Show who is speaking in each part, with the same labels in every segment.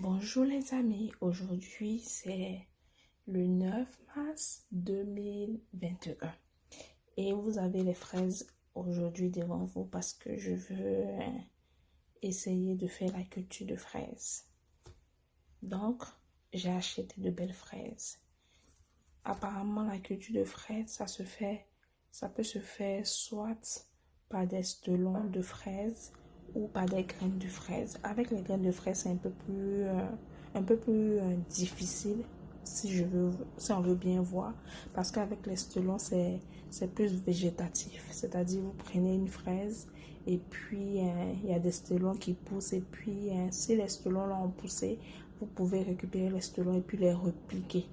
Speaker 1: Bonjour les amis, aujourd'hui c'est le 9 mars 2021 et vous avez les fraises aujourd'hui devant vous parce que je veux essayer de faire la culture de fraises. Donc j'ai acheté de belles fraises. Apparemment la culture de fraises ça peut se faire soit par des stolons de fraises ou par des graines de fraises. Avec les graines de fraises, c'est un peu plus difficile si on veut bien voir. Parce qu'avec les stolons, c'est plus végétatif. C'est-à-dire, vous prenez une fraise et puis il y a des stolons qui poussent. Et puis, si les stolons là ont poussé, vous pouvez récupérer les stolons et puis les repliquer.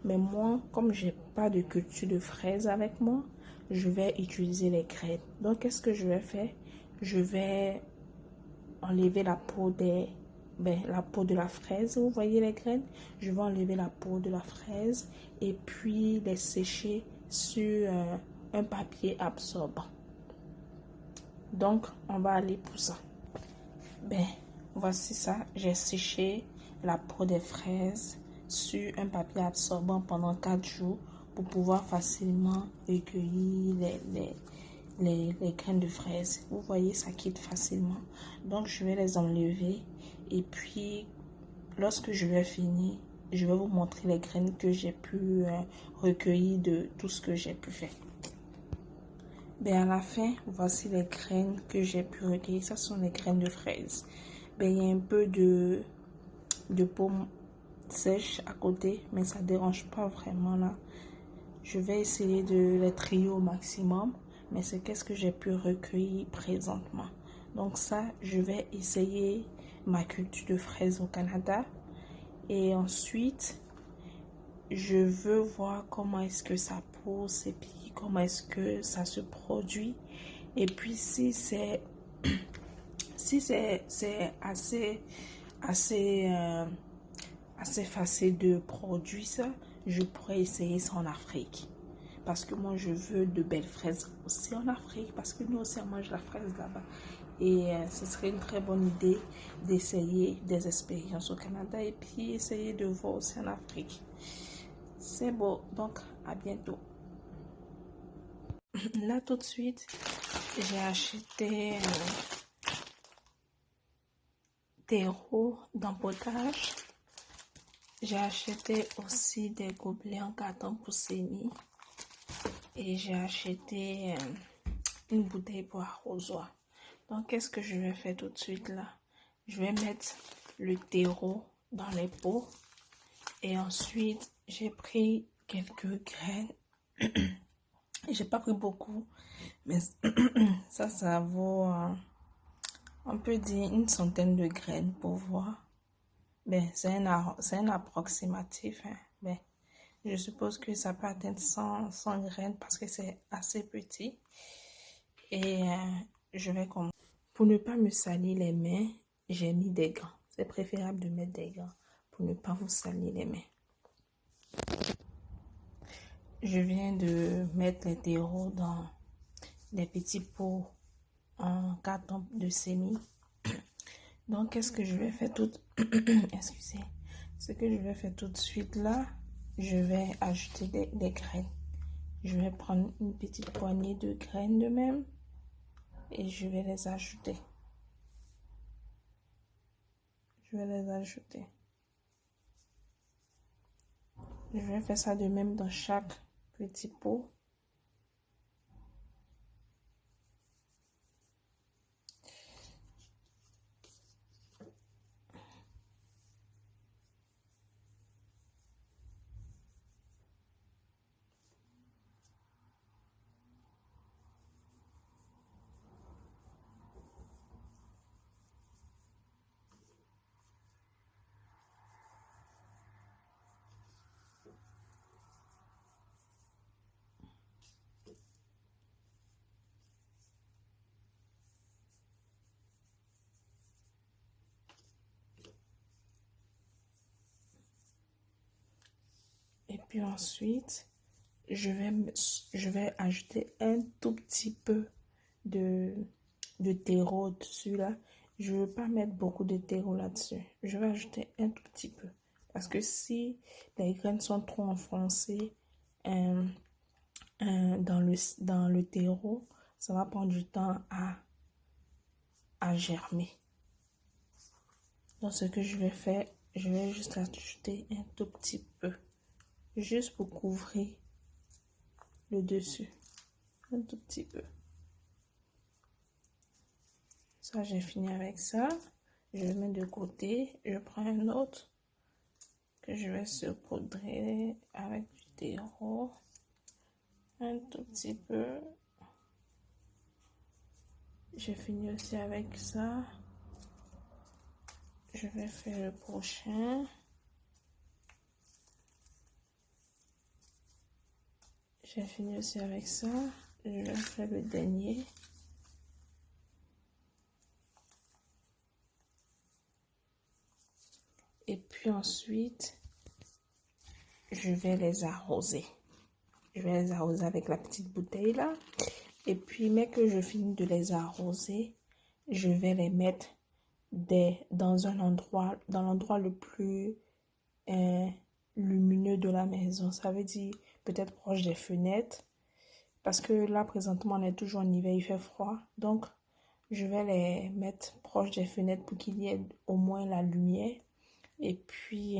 Speaker 1: Mais moi, comme j'ai pas de culture de fraises avec moi, je vais utiliser les graines. Donc, qu'est-ce que je vais faire? Je vais enlever la peau la peau de la fraise. Vous voyez les graines? Je vais enlever la peau de la fraise et puis les sécher sur un papier absorbant. Donc, on va aller pour ça. Voici ça. J'ai séché la peau des fraises sur un papier absorbant pendant 4 jours pour pouvoir facilement recueillir les graines de fraises. Vous voyez, ça quitte facilement. Donc, je vais les enlever. Et puis, lorsque je vais finir, je vais vous montrer les graines que j'ai pu recueillir de tout ce que j'ai pu faire. À la fin, voici les graines que j'ai pu recueillir. Ça sont les graines de fraises. Il y a un peu de peau sèche à côté, mais ça ne dérange pas vraiment là. Je vais essayer de les trier au maximum, mais c'est qu'est-ce que j'ai pu recueillir présentement. Donc ça, je vais essayer ma culture de fraises au Canada. Et ensuite, je veux voir comment est-ce que ça pousse et puis comment est-ce que ça se produit. Et puis si c'est assez facile de produire ça, je pourrais essayer ça en Afrique. Parce que moi, je veux de belles fraises aussi en Afrique. Parce que nous aussi, on mange la fraise là-bas. Et ce serait une très bonne idée d'essayer des expériences au Canada. Et puis, essayer de voir aussi en Afrique. C'est beau. Donc, à bientôt. Là, tout de suite, j'ai acheté terreau d'empotage. J'ai acheté aussi des gobelets en carton pour saigner. Et j'ai acheté une bouteille pour arrosoir. Donc, qu'est-ce que je vais faire tout de suite là? Je vais mettre le terreau dans les pots. Et ensuite, j'ai pris quelques graines. J'ai pas pris beaucoup. Mais ça vaut, on peut dire, une centaine de graines pour voir. C'est un approximatif. Hein. Je suppose que ça peut atteindre 100 graines parce que c'est assez petit. Et je vais commencer. Pour ne pas me salir les mains, j'ai mis des gants. C'est préférable de mettre des gants pour ne pas vous salir les mains. Je viens de mettre les terreaux dans des petits pots en carton de semis. Donc, qu'est-ce que je vais faire Excusez. Ce que je vais faire tout de suite là, je vais ajouter des graines. Je vais prendre une petite poignée de graines de même et je vais les ajouter. Je vais faire ça de même dans chaque petit pot. Et puis ensuite, je vais ajouter un tout petit peu de terreau dessus là. Je ne veux pas mettre beaucoup de terreau là-dessus. Je vais ajouter un tout petit peu. Parce que si les graines sont trop enfoncées dans le terreau, ça va prendre du temps à germer. Donc, ce que je vais faire, je vais juste ajouter un tout petit peu. Juste pour couvrir le dessus. Un tout petit peu. Ça, j'ai fini avec ça. Je le mets de côté. Je prends un autre que je vais saupoudrer avec du terreau. Un tout petit peu. J'ai fini aussi avec ça. Je vais faire le prochain. J'ai fini aussi avec ça. Je vais faire le dernier. Et puis ensuite, je vais les arroser. Je vais les arroser avec la petite bouteille là. Et puis, mais que je finis de les arroser, je vais les mettre dans un endroit, dans l'endroit le plus lumineux de la maison. Ça veut dire peut-être proche des fenêtres. Parce que là, présentement, on est toujours en hiver, il fait froid. Donc, je vais les mettre proche des fenêtres pour qu'il y ait au moins la lumière. Et puis,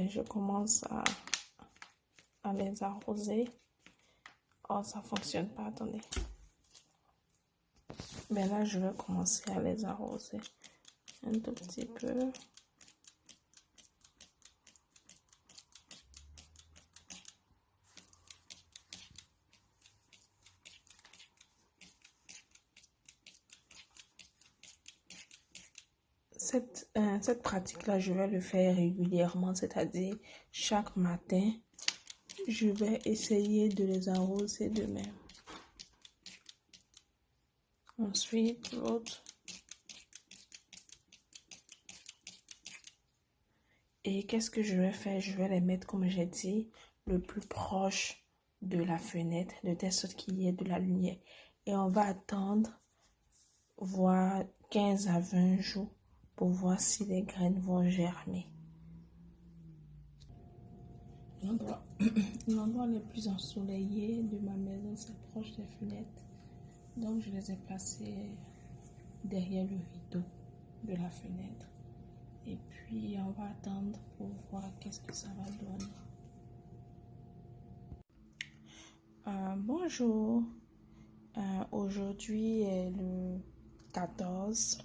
Speaker 1: je commence à les arroser. Oh, ça fonctionne pas, attendez. Mais là, je vais commencer à les arroser un tout petit peu. Cette pratique-là, je vais le faire régulièrement, c'est-à-dire chaque matin, je vais essayer de les arroser de même. Ensuite, l'autre. Et qu'est-ce que je vais faire? Je vais les mettre, comme j'ai dit, le plus proche de la fenêtre, de telle sorte qu'il y ait de la lumière. Et on va attendre, voir 15 à 20 jours pour voir si les graines vont germer. L'endroit le plus ensoleillé de ma maison, c'est proche des fenêtres. Donc, je les ai placés derrière le rideau de la fenêtre. Et puis, on va attendre pour voir qu'est-ce que ça va donner. Bonjour. Aujourd'hui est le 14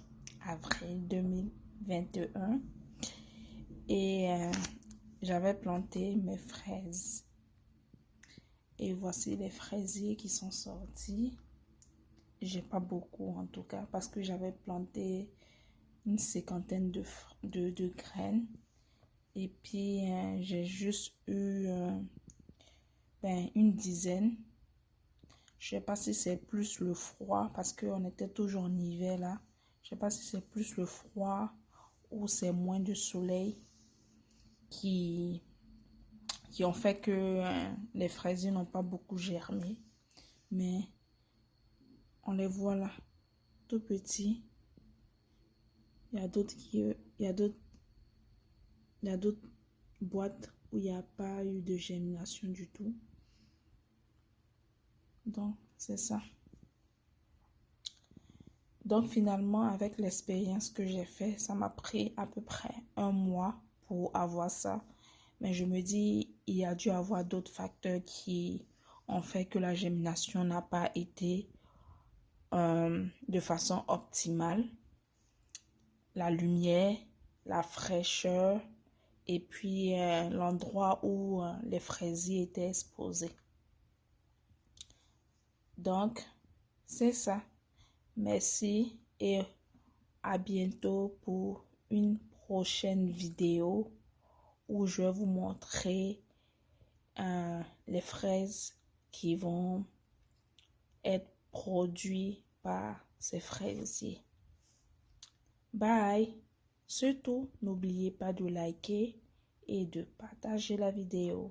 Speaker 1: avril 2021 et j'avais planté mes fraises. Et voici les fraisiers qui sont sortis. J'ai pas beaucoup en tout cas parce que j'avais planté une cinquantaine de graines. Et puis j'ai juste eu une dizaine. Je sais pas si c'est plus le froid parce qu'on était toujours en hiver là. Je sais pas si c'est plus le froid ou c'est moins de soleil qui ont fait que les fraisiers n'ont pas beaucoup germé. Mais on les voit là, tout petits. Il y a d'autres boîtes où il n'y a pas eu de germination du tout. Donc, c'est ça. Donc, finalement, avec l'expérience que j'ai fait, ça m'a pris à peu près 1 mois pour avoir ça. Mais je me dis, il y a dû avoir d'autres facteurs qui ont fait que la germination n'a pas été de façon optimale. La lumière, la fraîcheur et puis l'endroit où les fraisiers étaient exposés. Donc, c'est ça. Merci et à bientôt pour une prochaine vidéo où je vais vous montrer les fraises qui vont être produites par ces fraisiers. Bye! Surtout, n'oubliez pas de liker et de partager la vidéo.